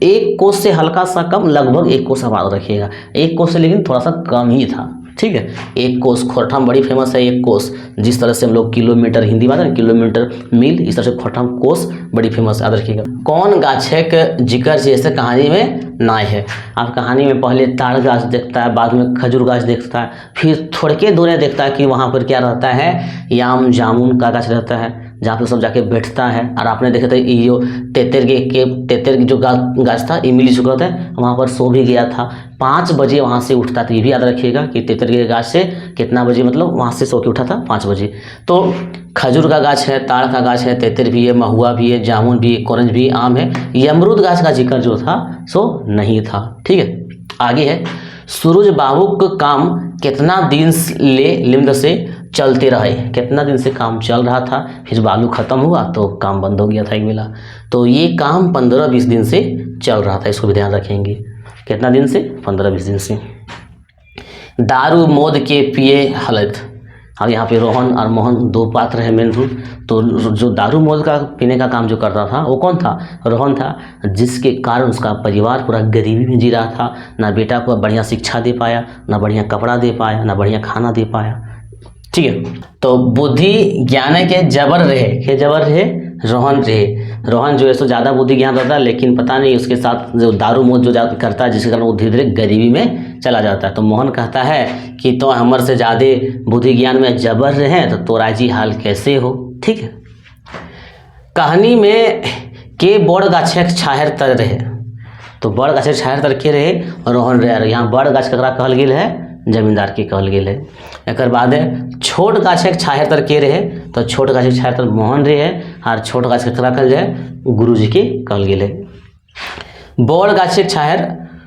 1 कोस से हल्का सा कम, लगभग 1 कोस आप याद रखिएगा, 1 कोस से लेकिन थोड़ा सा कम ही था। ठीक है, 1 कोस खोरठाम बड़ी फेमस है। 1 कोस, जिस तरह से हम लोग किलोमीटर हिंदी बात है, किलोमीटर मील, इस तरह से खोरठाम कोस बड़ी फेमस, याद रखिएगा। कौन गाछक जिक्र जैसे कहानी में नाय है। आप कहानी में पहले ताड़ गाछ देखता है, बाद में खजूर गाछ देखता है, फिर थोड़के दूर देखता है कि वहाँ पर क्या रहता है, याम जामुन का गाछ रहता है, जहाँ पे सब जाके बैठता है। और आपने देखा था ये जो तेतर की जो गाछ था, इमली चुका था, वहाँ पर सो भी गया था। 5 बजे वहाँ से उठता था। ये भी याद रखिएगा कि तेतर के गाछ से कितना बजे, मतलब वहाँ से सो के उठा था 5 बजे। तो खजूर का गाछ है, ताड़ का गाछ है, तेतर भी है, महुआ भी है, जामुन भी है, कोरंज भी, आम है। ये अमरूद गाछ का जिक्र जो था सो नहीं था। ठीक है, आगे है, सूरज बाबू का काम कितना दिन ले लिम्द से चलते रहे। कितना दिन से काम चल रहा था, फिर बालू खत्म हुआ तो काम बंद हो गया था एक बेला। तो ये काम 15-20 दिन से चल रहा था, इसको भी ध्यान रखेंगे। कितना दिन से? 15-20 दिन से। दारू मोद के पिए हलत। अब यहाँ पे रोहन और मोहन 2 पात्र हैं मेन रूप। तो जो दारू मोद का पीने का काम जो करता था वो कौन था? रोहन था, जिसके कारण उसका परिवार पूरा गरीबी में जी रहा था। ना बेटा को बढ़िया शिक्षा दे पाया, ना बढ़िया कपड़ा दे पाया, ना बढ़िया खाना दे पाया। ठीक है, तो बुद्धि ज्ञान के जबर रहे रोहन रहे। रोहन जो है सो ज़्यादा बुद्धि ज्ञान रहता है, लेकिन पता नहीं उसके साथ जो दारू मोद जो करता है, जिसके कारण वो धीरे धीरे गरीबी में चला जाता है। तो मोहन कहता है कि तो हमर से ज़्यादा बुद्धि ज्ञान में जबर रहे, तो तोरा जी हाल कैसे हो। ठीक है, कहानी में के बड़ गाछक छाहर तर रहे। तो बड़ गाछक छाहर तर के रहे रोहन रहे। यहाँ बड़ गाछ ककरा कहल गेल है? जमींदार के कहल गेल है। एक बाद है छोट गाछक छाहर तर के रहे। तो छोट गाछक छाहर तर मोहन रहे, और छोट गाछ ककरा कहल जाए? गुरु जी के कहल गेल है। बड़ गाछक छाहर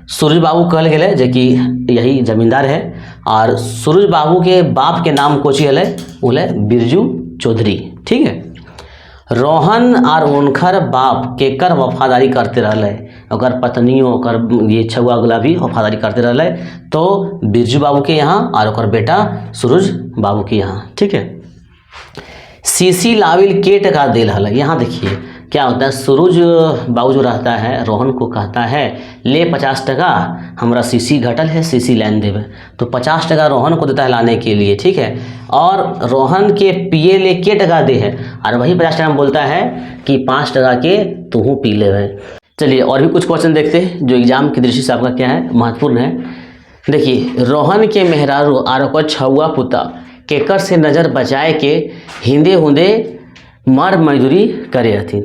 सूरज बाबू कहल गेल है, जो कि यही जमींदार है। और सूरज बाबू के बाप के नाम कोची हल है? उल बिरजू चौधरी। ठीक है, रोहन और उनकर बाप केकर वफादारी करते रहले, अगर पत्नियों ओकर ये छुआ गुलाबी वफादारी करते रहले। तो बिरजू बाबू के यहाँ और ओकर बेटा सूरज बाबू के यहाँ। ठीक है, सीसी लाविल के टका देल हल। यहाँ देखिए क्या होता है, सूरज बाबू जो रहता है रोहन को कहता है ले 50 टका, हमारा सीसी घटल है, सीसी लाइन देवे। तो 50 टका रोहन को देता है लाने के लिए। ठीक है, और रोहन के पिए ले के टका दे है, और वही 50 टका में बोलता है कि 5 टका के तू पी ले। चलिए और भी कुछ क्वेश्चन देखते हैं जो एग्जाम की दृष्टि से आपका क्या है, महत्वपूर्ण है। देखिए, रोहन के मेहरारू और छुआ पुता केकर से नज़र बचाए के हिंदे हुंदे मर मजदूरी करे हथिन।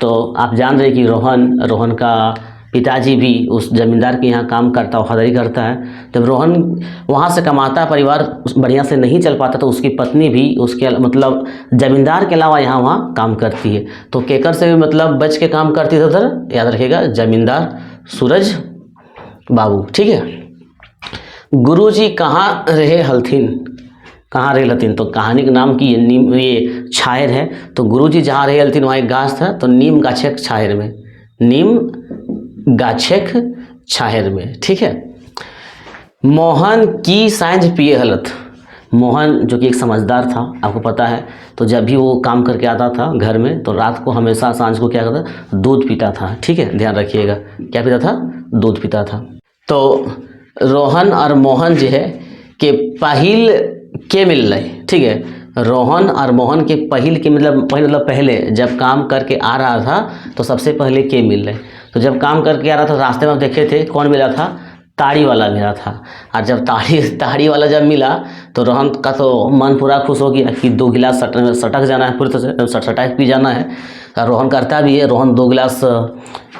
तो आप जान रहे कि रोहन का पिताजी भी उस ज़मींदार के यहाँ काम करता, वफादारी करता है। जब रोहन वहाँ से कमाता है, परिवार बढ़िया से नहीं चल पाता, तो उसकी पत्नी भी उसके मतलब ज़मींदार के अलावा यहाँ वहाँ काम करती है। तो केकर से भी मतलब बच के काम करती है उधर, याद रखिएगा, ज़मींदार सूरज बाबू। ठीक है। गुरुजी कहाँ रहे हलथिन, कहाँ रहे हलथिन, तो कहानी के नाम की ये छायर है। तो गुरुजी जहाँ रहे हलथिन वहाँ एक गाछ था, तो नीम गाछक छायर में, नीम गाछक छायर में। ठीक है। मोहन की सांझ पिए हलत, मोहन जो कि एक समझदार था, आपको पता है, तो जब भी वो काम करके आता था घर में, तो रात को हमेशा सांझ को क्या करता, दूध पीता था। ठीक है, ध्यान रखिएगा, क्या पीता था, दूध पीता था। तो रोहन और मोहन जो है कि पहिल के मिल रहे। ठीक है, रोहन और मोहन के पहिल के मतलब पहले जब काम करके आ रहा था तो सबसे पहले के मिल रहे। तो जब काम करके आ रहा था रास्ते में आप देखे थे कौन मिला था, ताड़ी वाला मिला था। और जब ताड़ी वाला जब मिला तो रोहन का तो मन पूरा खुश हो गया कि 2 गिलास सटक जाना है, पूरी तरह से सटक पी जाना है। और रोहन करता भी है, रोहन 2 गिलास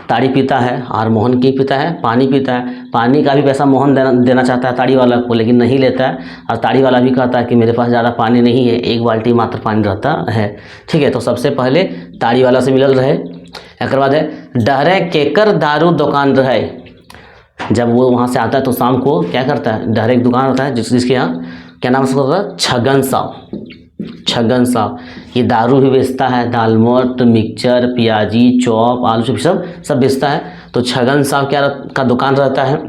ताड़ी पीता है और मोहन की पीता है, पानी पीता है। पानी का भी पैसा मोहन देना चाहता है ताड़ी वाला को, लेकिन नहीं लेता है। और ताड़ी वाला भी कहता है कि मेरे पास ज़्यादा पानी नहीं है, 1 बाल्टी मात्र पानी रहता है। ठीक है, तो सबसे पहले ताड़ी वाला से मिलल रहे। एक बाद है डहरे केकर दारू दुकान रहे। जब वो वहाँ से आता है तो शाम को क्या करता है, डहरे एक दुकान होता है जिसके यहाँ क्या नाम उसका होता है, छगन साव। छगन साव ये दारू भी बेचता है, दालमोट, मिक्सचर, प्याजी, चॉप, आलू चॉप सब बेचता है। तो छगन साव क्या का दुकान रहता है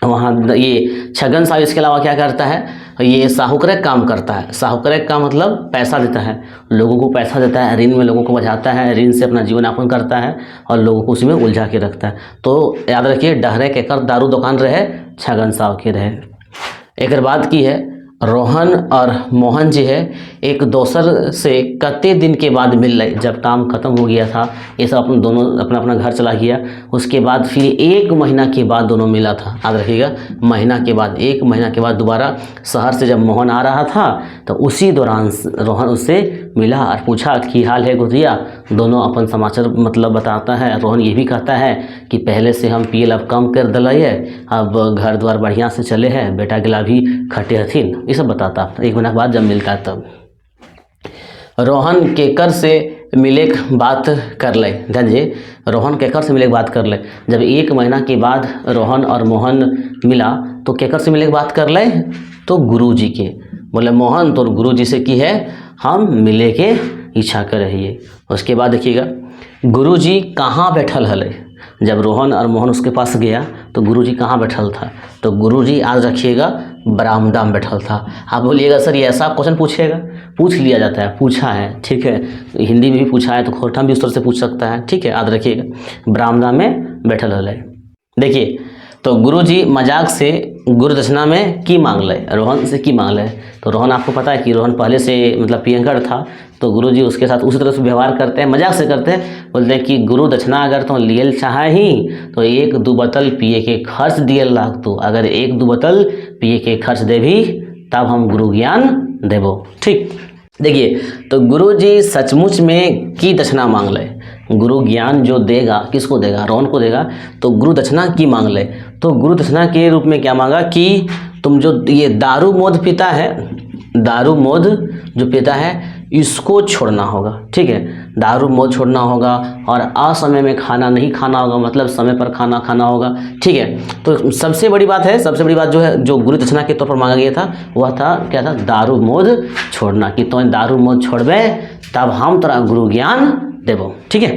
वहाँ। ये छगन साव इसके अलावा क्या करता है, ये साहूकर काम करता है। साहूकर का मतलब पैसा देता है, लोगों को पैसा देता है, ऋण में लोगों को बचाता है, ऋण से अपना जीवन यापन करता है और लोगों को उसी में उलझा के रखता है। तो याद रखिए, डहरे केकर दारू दुकान रहे, छगन साव के रहे। एक बात की है, रोहन और मोहन जी है एक दूसर से कते दिन के बाद मिल रहे। जब काम खत्म हो गया था, ये सब अपन दोनों अपना अपना घर चला गया, उसके बाद फिर 1 महीना के बाद दोनों मिला था। याद रखिएगा, महीना के बाद, 1 महीना के बाद दोबारा शहर से जब मोहन आ रहा था तो उसी दौरान रोहन उससे मिला और पूछा कि हाल है गुरुजिया। दोनों अपन समाचार मतलब बताता है। रोहन ये भी कहता है कि पहले से हम पियल अब कम कर दिल है, अब घर द्वार बढ़िया से चले हैं, बेटा गिला भी खटे हथिन, ये सब बताता। 1 महीना के बाद जब मिलता तब रोहन केकर से मिले बात कर ले। ध्यान दीजिए, रोहन केकर से मिले बात कर ले। जब 1 महीना के बाद रोहन और मोहन मिला तो केकर से मिले बात कर ले, तो गुरुजी के। बोले मोहन तो गुरुजी से की है, हम मिले के इच्छा कर रहिए। उसके बाद देखिएगा, गुरुजी कहाँ बैठल हले। जब रोहन और मोहन उसके पास गया तो गुरुजी कहाँ बैठल था, तो गुरुजी आज रखिएगा बरामदा में बैठल था। आप बोलिएगा सर ये ऐसा क्वेश्चन पूछेगा, पूछ लिया जाता है, पूछा है। ठीक है, हिंदी में भी पूछा है तो खोटा भी उस तरह से पूछ सकता है। ठीक है, याद रखिएगा, बरामदा में बैठल हले। देखिए, तो गुरुजी मजाक से गुरु दक्षिणा में की मांग ले, रोहन से की मांग ले। तो रोहन आपको पता है कि रोहन पहले से मतलब पियंकर था, तो गुरुजी उसके साथ उसी तरह से व्यवहार करते हैं, मजाक से करते हैं। बोलते हैं कि गुरु दक्षिणा अगर तुम लियल चाहे ही तो 1-2 बोतल पिए के खर्च दियल लाग। तो अगर 1-2 बोतल पिए के खर्च देवी तब हम गुरु ज्ञान देवो। ठीक, देखिए, तो गुरुजी सचमुच में की दक्षिणा मांग ले। गुरु ज्ञान जो देगा, किसको देगा, रोहन को देगा। तो गुरु दक्षिणा की मांग ले। तो गुरु दक्षिणा के रूप में क्या मांगा कि तुम जो ये दारू मोद पीता है, दारू मोद जो पीता है इसको छोड़ना होगा। ठीक है, दारू मोद छोड़ना होगा और असमय में खाना नहीं खाना होगा, मतलब समय पर खाना खाना होगा। ठीक है, तो सबसे बड़ी बात है, सबसे बड़ी बात जो है जो गुरु दक्षिणा के तौर पर मांगा गया था वह था क्या था, दारू मोद छोड़ना। कि तो दारू मोद छोड़बे तब हम तोरा गुरु ज्ञान देवो। ठीक है,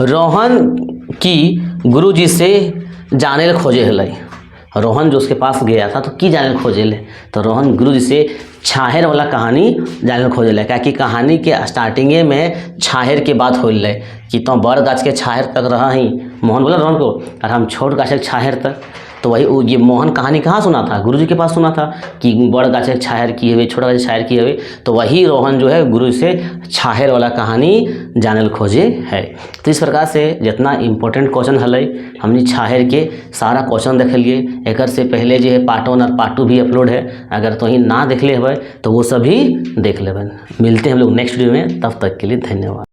रोहन की गुरुजी से जाने खोजे हले। रोहन जो उसके पास गया था तो की जाने खोजे ले, तो रोहन गुरुजी से छाहेर वाला कहानी जाने खोजे ले। क्या कि कहानी के स्टार्टिंगे में छाहेर के बात हो ले कि तो बड़ गाछ के छाहेर तक रहा ही। मोहन बोला रोहन को, और हम छोट गाछ के छाहेर तक। तो वही ये मोहन कहानी कहाँ सुना था, गुरुजी के पास सुना था कि बड़ गाछ के छाहेर की हवे, छोटा गाछ छाहेर की हवे। तो वही रोहन जो है गुरु से छाहेर वाला कहानी जानल खोजे है। तो इस प्रकार से जितना इम्पोर्टेंट क्वेश्चन हले हमने छाहेर के सारा क्वेश्चन देख लिए। एक से पहले जो है पार्ट 1 और पार्ट 2 भी अपलोड है, अगर तो ही ना देख ले तो वो सभी देख लेबन। मिलते हैं हम लोग नेक्स्ट वीडियो में, तब तक के लिए धन्यवाद।